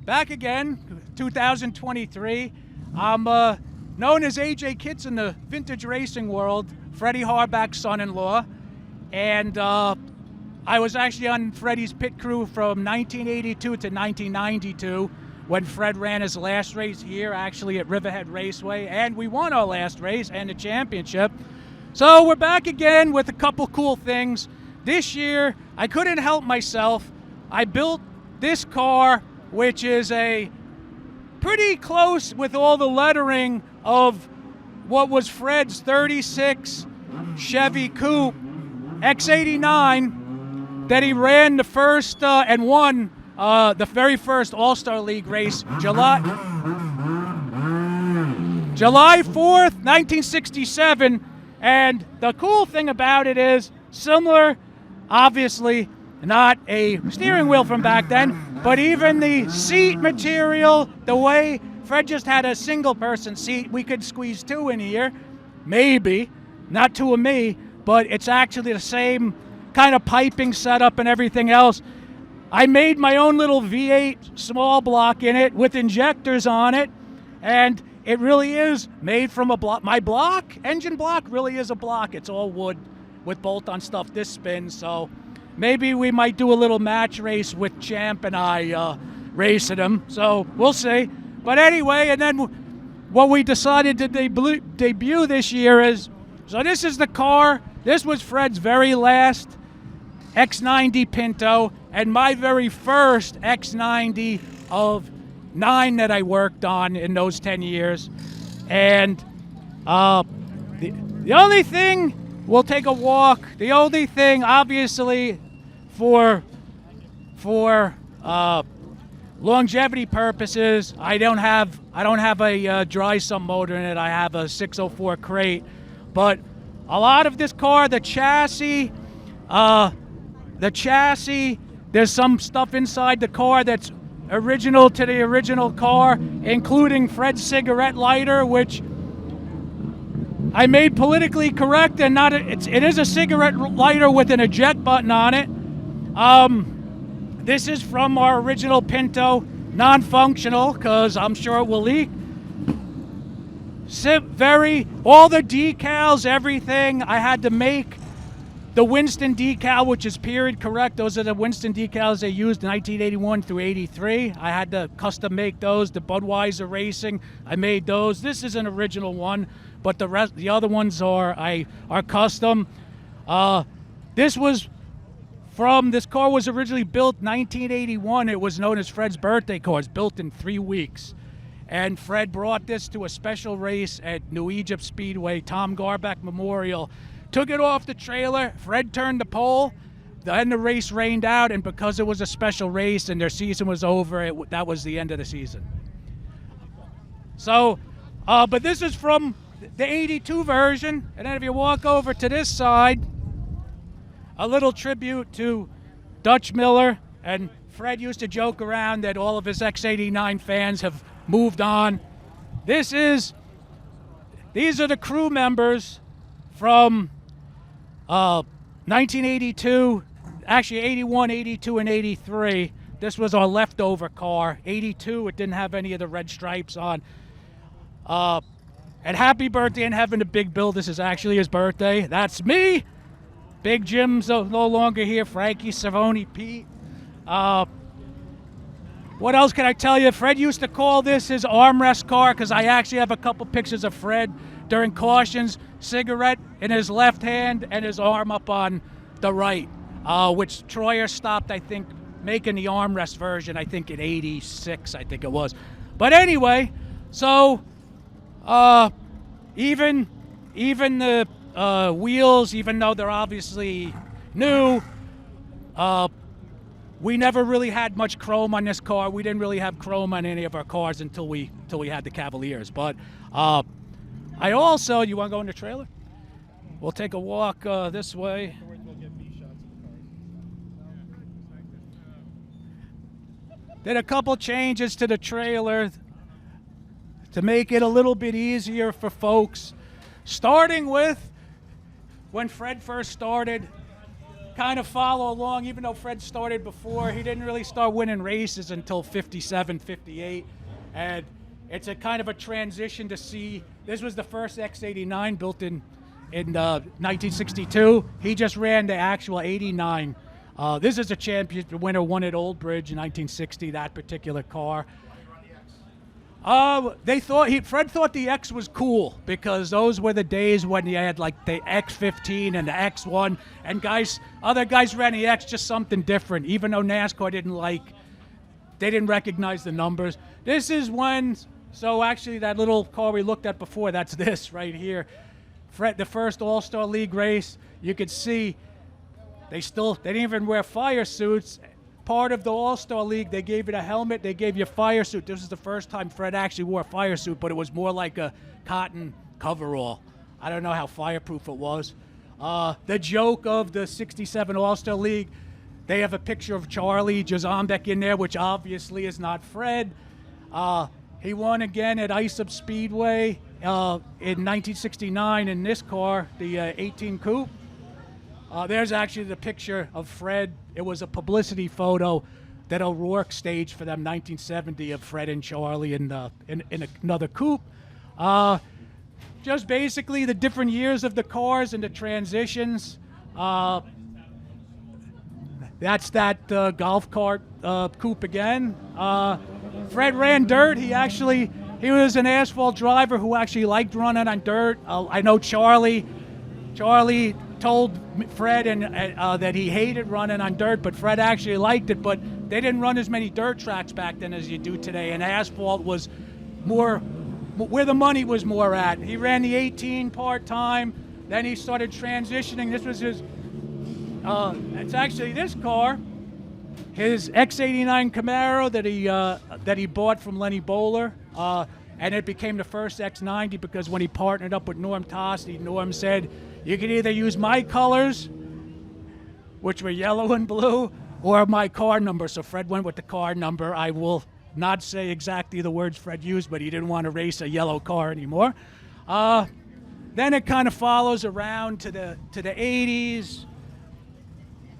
back again, 2023. I'm known as AJ Kitz in the vintage racing world, Freddie Harbach's son-in-law, and I was actually on Freddie's pit crew from 1982 to 1992 when Fred ran his last race here, actually at Riverhead Raceway, and we won our last race and the championship. So we're back again with a couple cool things. This year, I couldn't help myself. I built this car, which is a pretty close with all the lettering of what was Fred's 36 Chevy Coupe X89 that he ran the first and won the very first All-Star League race, July 4th, 1967. And the cool thing about it is, similar, obviously not a steering wheel from back then, but even the seat material, the way Fred just had a single person seat, we could squeeze two in here, maybe, not two of me, but it's actually the same kind of piping setup and everything else. I made my own little V8 small block in it with injectors on it, and it really is made from a block. My block, engine block, really is a block. It's all wood with bolt-on stuff. This spins, so maybe we might do a little match race with Champ and I racing him. So we'll see. But anyway, and then what we decided to debut this year is, so this is the car. This was Fred's very last X90 Pinto and my very first X90 of 9 that I worked on in those 10 years. And the only thing, we'll take a walk. The only thing, obviously, for longevity purposes, I don't have a dry sump motor in it. I have a 604 crate. But a lot of this car, the chassis, there's some stuff inside the car that's original to the original car, including Fred's cigarette lighter, which I made politically correct, and it is a cigarette lighter with an eject button on it. This is from our original Pinto, non-functional, because I'm sure it will leak. All the decals, everything, I had to make the Winston decal, which is period correct. Those are the Winston decals they used in 1981 through 83. I had to custom make those. The Budweiser Racing, I made those. This is an original one, but the other ones are custom. This car was originally built 1981. It was known as Fred's birthday car. It's built in 3 weeks. And Fred brought this to a special race at New Egypt Speedway, Tom Garbach Memorial. Took it off the trailer. Fred turned the pole. Then the race rained out, and because it was a special race and their season was over, that was the end of the season. So, but this is from the 82 version. And then if you walk over to this side, a little tribute to Dutch Miller. And Fred used to joke around that all of his X89 fans have moved on. These are the crew members from 1982, actually 81, 82, and 83. This was our leftover car. 82, it didn't have any of the red stripes on. And happy birthday in heaven to Big Bill. This is actually his birthday. That's me. Big Jim's no longer here. Frankie, Savoni, Pete. What else can I tell you? Fred used to call this his armrest car, because I actually have a couple pictures of Fred during cautions, cigarette in his left hand and his arm up on the right, which Troyer stopped, I think, making the armrest version, I think in 86, I think it was. But anyway, so even the wheels, even though they're obviously new, we never really had much chrome on this car. We didn't really have chrome on any of our cars until we had the Cavaliers. But I also, you want to go in the trailer? We'll take a walk this way. Did a couple changes to the trailer to make it a little bit easier for folks. Starting with when Fred first started, kind of follow along, even though Fred started before. He didn't really start winning races until 57, 58. And it's a kind of a transition to see. This was the first X89 built in 1962. He just ran the actual 89. This is a championship winner, won at Old Bridge in 1960, that particular car. Fred thought the X was cool because those were the days when you had like the X15 and the X1, and other guys ran the X, just something different. Even though NASCAR they didn't recognize the numbers. This is when, so actually that little car we looked at before, that's this right here. Fred, the first All-Star League race, you could see they didn't even wear fire suits. Part of the All-Star League, they gave you a helmet, they gave you a fire suit. This is the first time Fred actually wore a fire suit, but it was more like a cotton coverall. I don't know how fireproof it was. The joke of the 67 All-Star League, they have a picture of Charlie Dutchamn in there, which obviously is not Fred. He won again at Islip Speedway in 1969 in this car, the 18 Coupe. There's actually the picture of Fred. It was a publicity photo that O'Rourke staged for them, 1970, of Fred and Charlie in another coupe. Just basically the different years of the cars and the transitions. That's that golf cart coupe again. Fred ran dirt. He was an asphalt driver who actually liked running on dirt. I know Charlie told Fred that he hated running on dirt, but Fred actually liked it. But they didn't run as many dirt tracks back then as you do today, and asphalt was more where the money was more at. He ran the 18 part-time, then he started transitioning. This was his, it's actually this car, his X89 Camaro that he bought from Lenny Bowler, and it became the first X90 because when he partnered up with Norm Tosti, Norm said, you can either use my colors, which were yellow and blue, or my car number. So Fred went with the car number. I will not say exactly the words Fred used, but he didn't want to race a yellow car anymore. Then it kind of follows around to the 80s.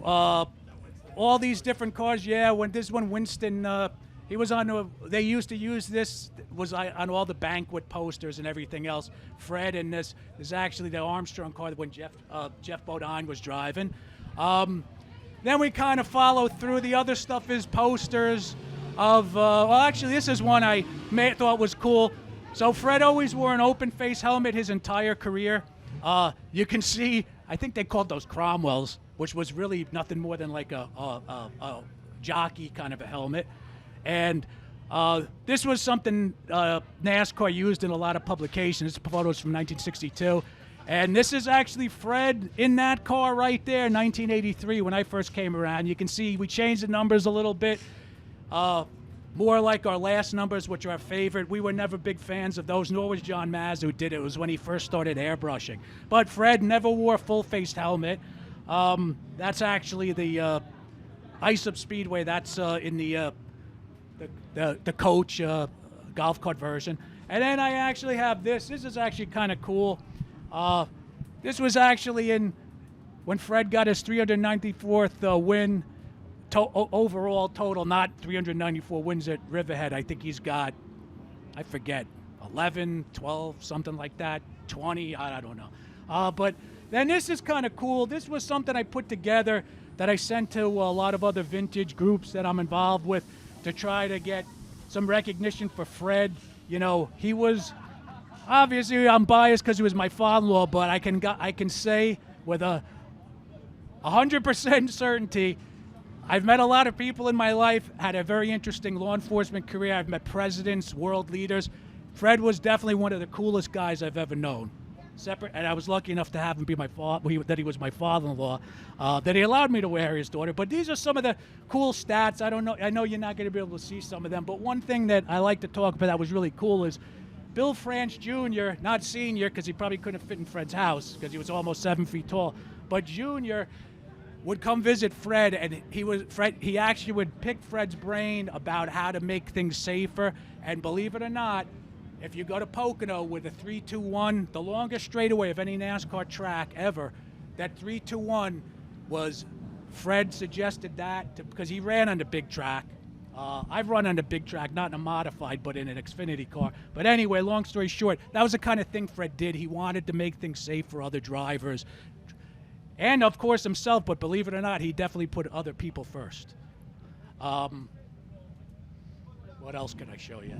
All these different cars. Yeah, when Winston, he was on. They used to use this. Was on all the banquet posters and everything else. Fred and this is actually the Armstrong car when Jeff Bodine was driving. Then we kind of follow through. The other stuff is posters of. Well, actually, this is one I thought was cool. So Fred always wore an open face helmet his entire career. You can see. I think they called those Cromwells, which was really nothing more than like a jockey kind of a helmet. And this was something NASCAR used in a lot of publications. This photo is from 1962. And this is actually Fred in that car right there, 1983, when I first came around. You can see we changed the numbers a little bit, more like our last numbers, which are our favorite. We were never big fans of those, nor was John Maz, who did it. It was when he first started airbrushing. But Fred never wore a full-faced helmet. That's actually the Islip Speedway. That's in the coach golf cart version. And then I actually have this. This is actually kind of cool. This was actually when Fred got his 394th win overall total, not 394 wins at Riverhead. I think he's got, I forget, 11, 12, something like that, 20, I don't know. But then this is kind of cool. This was something I put together that I sent to a lot of other vintage groups that I'm involved with to try to get some recognition for Fred. You know, he was, obviously I'm biased because he was my father-in-law, but I can say with 100% certainty, I've met a lot of people in my life, had a very interesting law enforcement career. I've met presidents, world leaders. Fred was definitely one of the coolest guys I've ever known. And I was lucky enough to have him be my father, that he was my father-in-law, that he allowed me to wear his daughter. But these are some of the cool stats. I don't know. I know you're not going to be able to see some of them, but one thing that I like to talk about that was really cool is Bill France Jr., not Senior, because he probably couldn't fit in Fred's house because he was almost 7 feet tall, but Junior would come visit Fred, and he actually would pick Fred's brain about how to make things safer. And believe it or not, if you go to Pocono with a 3-2-1, the longest straightaway of any NASCAR track ever, that 3-2-1 was Fred suggested that because he ran on the big track. I've run on the big track, not in a modified, but in an Xfinity car. But anyway, long story short, that was the kind of thing Fred did. He wanted to make things safe for other drivers. And, of course, himself, but believe it or not, he definitely put other people first. What else can I show you?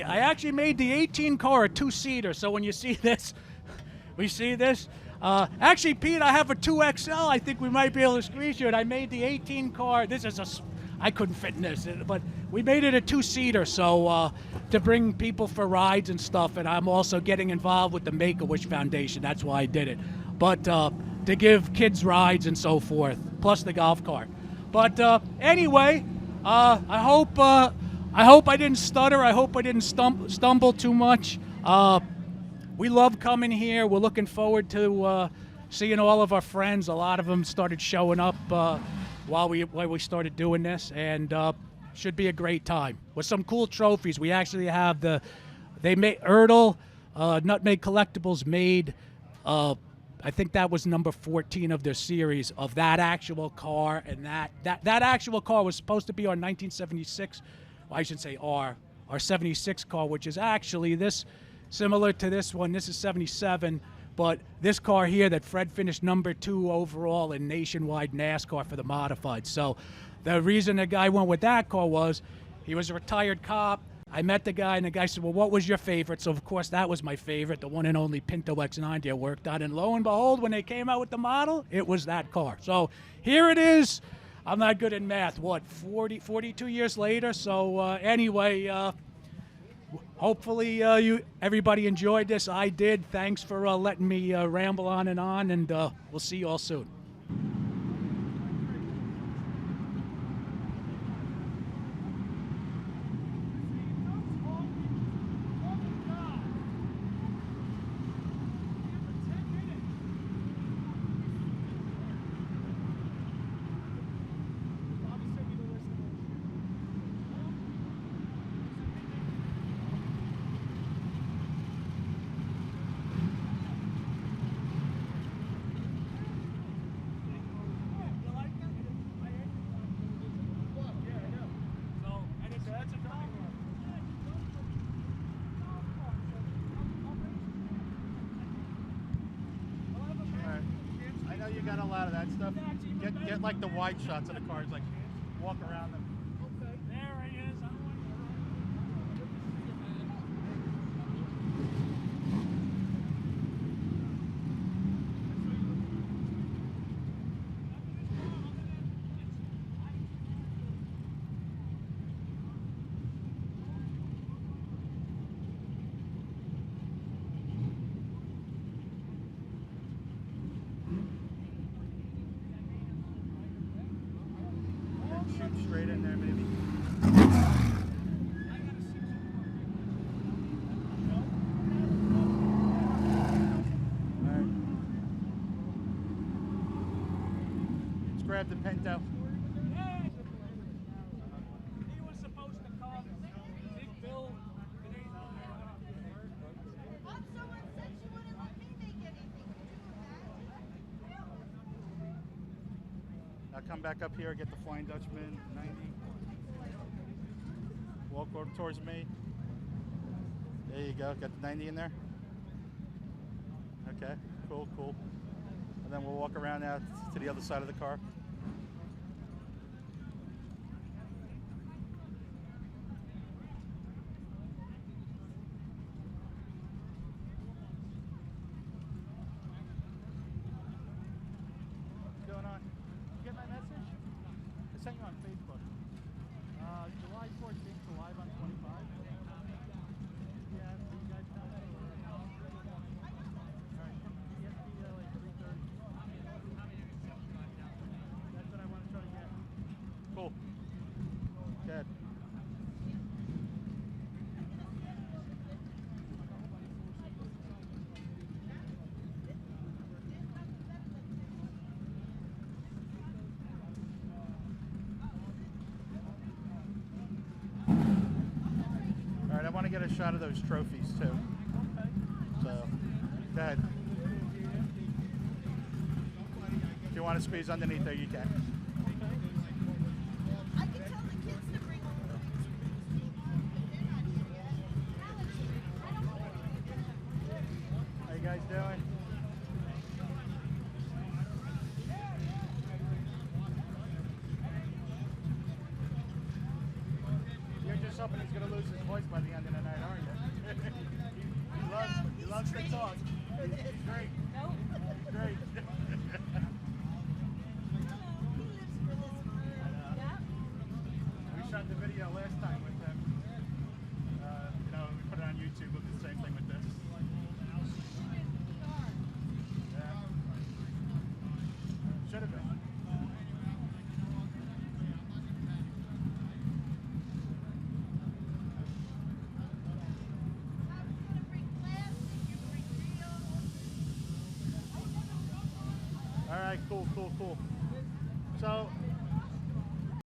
I actually made the 18 car a two-seater, so when you see this, we see this. Actually, Pete, I have a 2XL. I think we might be able to screenshot. I made the 18 car. I couldn't fit in this, but we made it a two-seater, so to bring people for rides and stuff. And I'm also getting involved with the Make-A-Wish Foundation. That's why I did it. But to give kids rides and so forth, plus the golf cart. But anyway, I hope I didn't stutter. I hope I didn't stumble too much. We love coming here. We're looking forward to seeing all of our friends. A lot of them started showing up while we started doing this, and should be a great time with some cool trophies. We actually have Erdl Nutmeg Collectibles made. I think that was number 14 of their series of that actual car, and that actual car was supposed to be our 1976. Well, I should say our 76 car, which is actually this. Similar to this one, this is 77, but this car here that Fred finished number 2 overall in nationwide NASCAR for the modified. So the reason the guy went with that car was he was a retired cop. I met the guy, and the guy said, well, what was your favorite? So, of course, that was my favorite, the one and only Pinto X90 I worked on. And lo and behold, when they came out with the model, it was that car. So here it is. I'm not good at math. 42 years later? So anyway, hopefully everybody enjoyed this. I did. Thanks for letting me ramble on, and we'll see you all soon. You got a lot of that stuff. Get like the wide shots of the cars, like walk around them. Okay, there he is. Shoot straight in there, maybe. Alright. Let's grab the Pinto. He was supposed to come. Big Bill. Someone said she wouldn't let me make anything to do with that. Now come back up here, get the Flying Dutchman, 90. Walk over towards me. There you go, got the 90 in there. Okay, cool. And then we'll walk around now to the other side of the car. What's going on? Did you get my message? I sent you on Facebook. July 14th to live on 25. Yeah, so you guys know. Alright, ESP like 3:30. That's what I want to try to get. Cool. Good. Alright, I want to get a shot of those trophies too. So, go ahead. you want to squeeze underneath there, you can. I can tell the kids to bring home the big squeeze tape, but they're not here yet. Alex, I don't know what How you guys doing? You're just hoping he's going to lose his voice by the end of the night, aren't you? he loves to talk. He's great. Nope. Great. He lives for this one. Yeah. We shot the video last time with him. You know, we put it on YouTube. We'll do the same thing with this. Yeah. Should have been. I was gonna bring plastic, you bring real. All right, cool. So